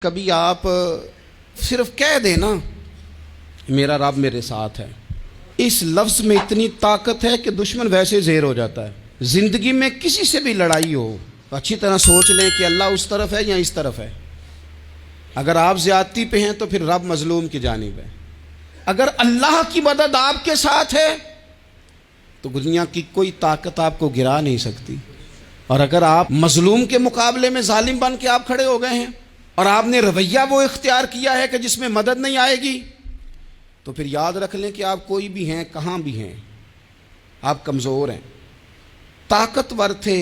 کبھی آپ صرف کہہ دیں نا میرا رب میرے ساتھ ہے، اس لفظ میں اتنی طاقت ہے کہ دشمن ویسے زیر ہو جاتا ہے۔ زندگی میں کسی سے بھی لڑائی ہو تو اچھی طرح سوچ لیں کہ اللہ اس طرف ہے یا اس طرف ہے۔ اگر آپ زیادتی پہ ہیں تو پھر رب مظلوم کی جانب ہے۔ اگر اللہ کی مدد آپ کے ساتھ ہے تو دنیا کی کوئی طاقت آپ کو گرا نہیں سکتی، اور اگر آپ مظلوم کے مقابلے میں ظالم بن کے آپ کھڑے ہو گئے ہیں اور آپ نے رویہ وہ اختیار کیا ہے کہ جس میں مدد نہیں آئے گی، تو پھر یاد رکھ لیں کہ آپ کوئی بھی ہیں، کہاں بھی ہیں، آپ کمزور ہیں۔ طاقتور تھے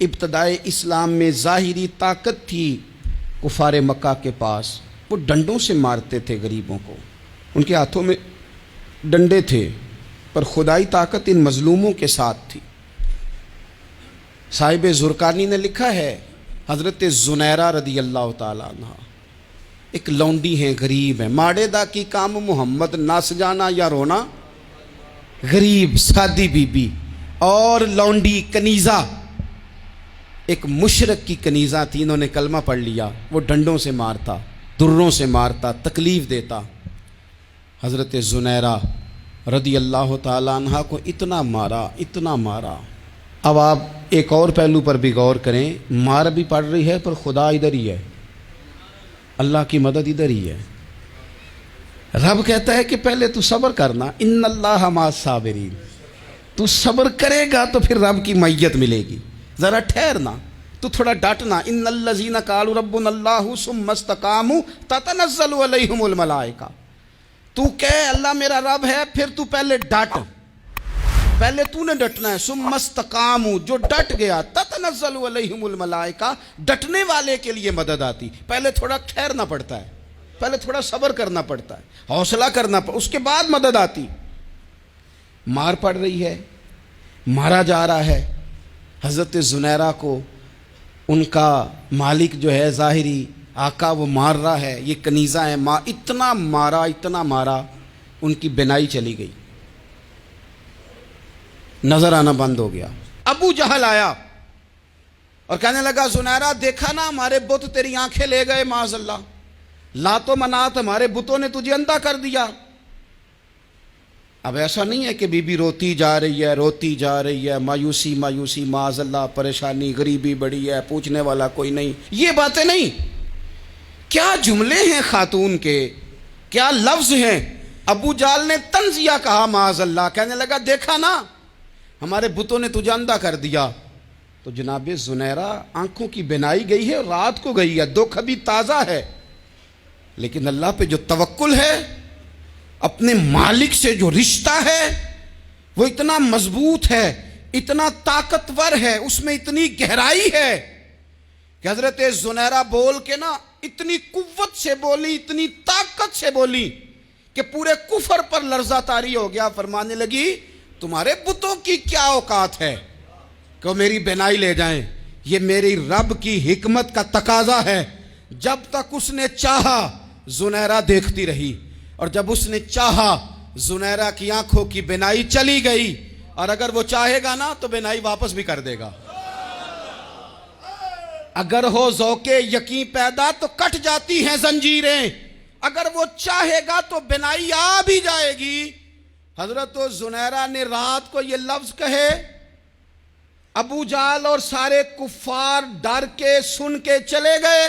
ابتدائے اسلام میں، ظاہری طاقت تھی کفار مکہ کے پاس، وہ ڈنڈوں سے مارتے تھے غریبوں کو، ان کے ہاتھوں میں ڈنڈے تھے، پر خدائی طاقت ان مظلوموں کے ساتھ تھی۔ صاحب زرقانی نے لکھا ہے، حضرت زنیرہ رضی اللہ تعالیٰ عنہ ایک لونڈی ہیں، غریب ہیں، ماڑے دا کی کام محمد نس جانا یا رونا، غریب سادی بی بی اور لونڈی کنیزہ، ایک مشرک کی کنیزہ تھی، انہوں نے کلمہ پڑھ لیا، وہ ڈنڈوں سے مارتا، دروں سے مارتا، تکلیف دیتا۔ حضرت زنیرہ رضی اللہ تعالیٰ عنہ کو اتنا مارا، اتنا مارا۔ اب آپ ایک اور پہلو پر بھی غور کریں، مار بھی پڑ رہی ہے پر خدا ادھر ہی ہے، اللہ کی مدد ادھر ہی ہے۔ رب کہتا ہے کہ پہلے تو صبر کرنا، ان اللہ مع الصابرین، تو صبر کرے گا تو پھر رب کی معیت ملے گی، ذرا ٹھہرنا، تو تھوڑا ڈٹنا۔ ان الذین قالوا ربنا اللہ ثم استقاموا تتنزل علیہم الملائکہ، تو کہے اللہ میرا رب ہے، پھر تو پہلے ڈٹ، پہلے تو نے ڈٹنا ہے۔ ثم استقاموا، جو ڈٹ گیا، تتنزل علیہم الملائکہ، ڈٹنے والے کے لیے مدد آتی، پہلے تھوڑا ٹھہرنا پڑتا ہے، پہلے تھوڑا صبر کرنا پڑتا ہے، حوصلہ کرنا پڑتا، اس کے بعد مدد آتی۔ مار پڑ رہی ہے، مارا جا رہا ہے حضرت زنیرہ کو، ان کا مالک جو ہے ظاہری آقا وہ مار رہا ہے، یہ کنیزہ ہے، اتنا مارا اتنا مارا، ان کی بینائی چلی گئی، نظر آنا بند ہو گیا۔ ابو جہل آیا اور کہنے لگا زنیرہ دیکھا نا ہمارے بت تیری آنکھیں لے گئے، معاذ اللہ، لات و منات ہمارے بتوں نے تجھے اندھا کر دیا۔ اب ایسا نہیں ہے کہ بی بی روتی جا رہی ہے، روتی جا رہی ہے، مایوسی مایوسی، معاذ اللہ، پریشانی، غریبی بڑی ہے، پوچھنے والا کوئی نہیں، یہ باتیں نہیں۔ کیا جملے ہیں خاتون کے، کیا لفظ ہیں۔ ابو جہل نے تنزیہ کہا، معاذ اللہ، کہنے لگا دیکھا نا ہمارے بتوں نے تجھے اندھا کر دیا۔ تو جناب زنیرہ آنکھوں کی بینائی گئی ہے، رات کو گئی ہے، دکھ ابھی تازہ ہے، لیکن اللہ پہ جو توکل ہے، اپنے مالک سے جو رشتہ ہے، وہ اتنا مضبوط ہے، اتنا طاقتور ہے، اس میں اتنی گہرائی ہے کہ حضرت زنیرہ بول کے نا اتنی قوت سے بولی، اتنی طاقت سے بولی کہ پورے کفر پر لرزہ طاری ہو گیا۔ فرمانے لگی تمہارے بتوں کی کیا اوقات ہے کہ میری بینائی لے جائیں، یہ میری رب کی حکمت کا تقاضا ہے۔ جب تک اس نے چاہا زنیرہ دیکھتی رہی، اور جب اس نے چاہا زنیرہ کی آنکھوں کی بینائی چلی گئی، اور اگر وہ چاہے گا نا تو بینائی واپس بھی کر دے گا۔ اگر ہو ذوق یقین پیدا تو کٹ جاتی ہیں زنجیریں، اگر وہ چاہے گا تو بینائی آ بھی جائے گی۔ حضرت زنیرہ نے رات کو یہ لفظ کہے، ابو جہل اور سارے کفار ڈر کے سن کے چلے گئے،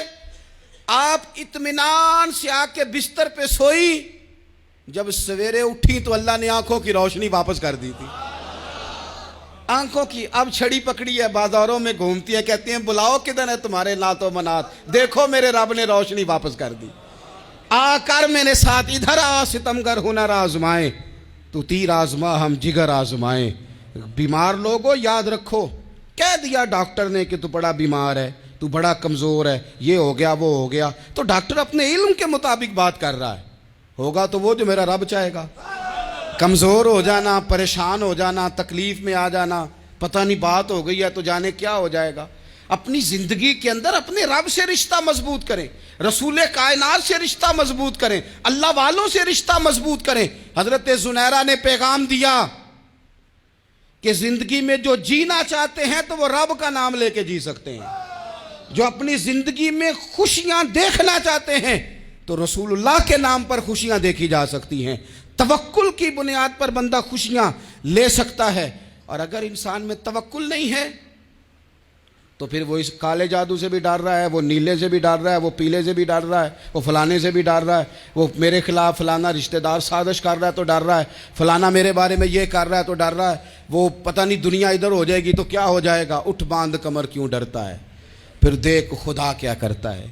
آپ اطمینان سے آ کے بستر پہ سوئی۔ جب سویرے اٹھی تو اللہ نے آنکھوں کی روشنی واپس کر دی تھی، آنکھوں کی۔ اب چھڑی پکڑی ہے، بازاروں میں گھومتی ہے، کہتی ہیں بلاؤ کدھر ہے تمہارے لات و منات، دیکھو میرے رب نے روشنی واپس کر دی، آ کر میرے ساتھ ادھر آ، ستمگر ہنر آزمائیں، تو تیر آزما ہم جگر آزمائیں۔ بیمار لوگوں یاد رکھو، کہہ دیا ڈاکٹر نے کہ تو بڑا بیمار ہے، تو بڑا کمزور ہے، یہ ہو گیا وہ ہو گیا، تو ڈاکٹر اپنے علم کے مطابق بات کر رہا ہے، ہوگا تو وہ جو میرا رب چاہے گا۔ کمزور ہو جانا، پریشان ہو جانا، تکلیف میں آ جانا، پتہ نہیں بات ہو گئی ہے تو جانے کیا ہو جائے گا۔ اپنی زندگی کے اندر اپنے رب سے رشتہ مضبوط کریں، رسول کائنات سے رشتہ مضبوط کریں، اللہ والوں سے رشتہ مضبوط کریں۔ حضرت زنیرہ نے پیغام دیا کہ زندگی میں جو جینا چاہتے ہیں تو وہ رب کا نام لے کے جی سکتے ہیں۔ جو اپنی زندگی میں خوشیاں دیکھنا چاہتے ہیں تو رسول اللہ کے نام پر خوشیاں دیکھی جا سکتی ہیں. توکل کی بنیاد پر بندہ خوشیاں لے سکتا ہے. اور اگر انسان میں توکل نہیں ہے تو پھر وہ اس کالے جادو سے بھی ڈر رہا ہے, وہ نیلے سے بھی ڈر رہا ہے, وہ پیلے سے بھی ڈر رہا ہے, وہ فلانے سے بھی ڈر رہا ہے, وہ میرے خلاف فلانا رشتہ دار سازش کر رہا ہے تو ڈر رہا ہے, فلانا میرے بارے میں یہ کر رہا ہے تو ڈر رہا ہے, وہ پتہ نہیں دنیا ادھر ہو جائے گی تو کیا ہو جائے گا. اٹھ باندھ کمر کیوں ڈرتا ہے, پھر دیکھ خدا کیا کرتا ہے.